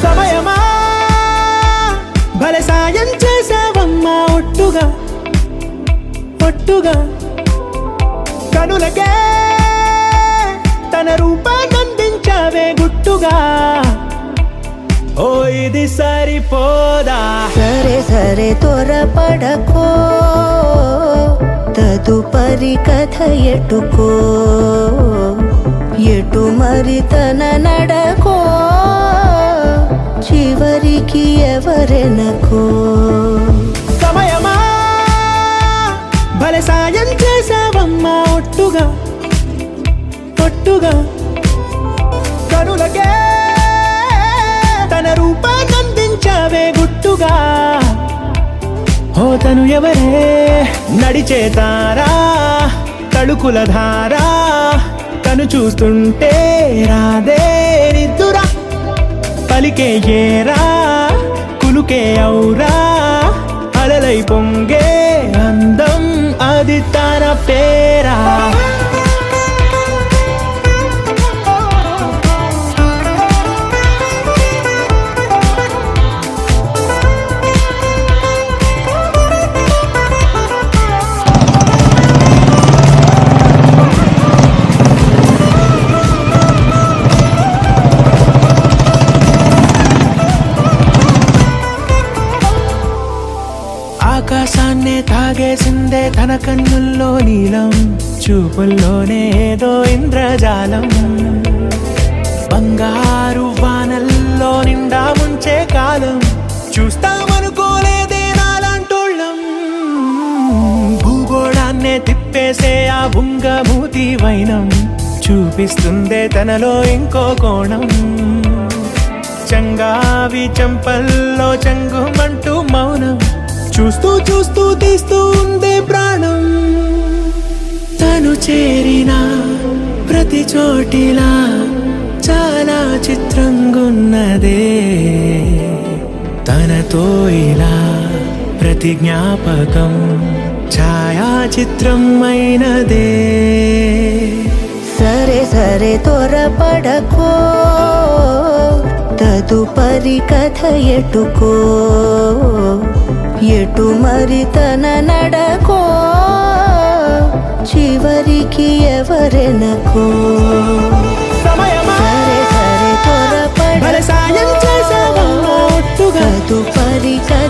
సమయమా భలే సాయం చేసావమ్మా ఒట్టుగా ఒట్టుగా కనులకే తన రూపాన్నందించావే గుట్టుగా ఓ ఇది సరిపోదా సరే సరే త్వరపడకో తదుపరి కథ ఎటుకో ఎటు మరి తన నడకో చివరికి ఎవరెనకో సమయమా భలే సాయం చేసావమ్మా ఒట్టుగా ఒట్టుగా కనులకే తన రూపాన్నందించావే గుట్టుగా ఓ తను ఎవరే నడిచే తారా తళుకుల ధారా తను చూస్తుంటే రాదే నిద్దురా పలికే ఏరా కులుకే ఔరా అలలై పొంగే అందం అది తన పేరా ఆకాశాన్నే తాగేసిందే తన కన్నుల్లో నీలం చూపుల్లోనే ఏదో ఇంద్రజాలం బంగారు వానల్లో నిండా ముంచే కాలం చూస్తామనుకోలేదే నాలాంటోళ్ళం భూగోళాన్నే తిప్పేసే ఆ బుంగమూతి వైనం చూపిస్తుందే తనలో ఇంకో కోణం చంగావి చంపల్లో చంగుమంటూ మౌనం చూస్తూ చూస్తూ తీస్తూ ఉందే ప్రాణం తను చేరిన ప్రతి చోటిలా చాలా చిత్రంగున్నదే తనతో ఇలా ప్రతి జ్ఞాపకం ఛాయాచిత్రం అయినదే సరే సరే త్వరపడకో తదుపరి కథ ఎటుకో ఎటు మరి తన నడకో చివరికి ఎవరెనకో సమయమా సరే సరే త్వరపడకో భలే సాయం చేసావమ్మా ఒట్టుగా తదుపరి కథ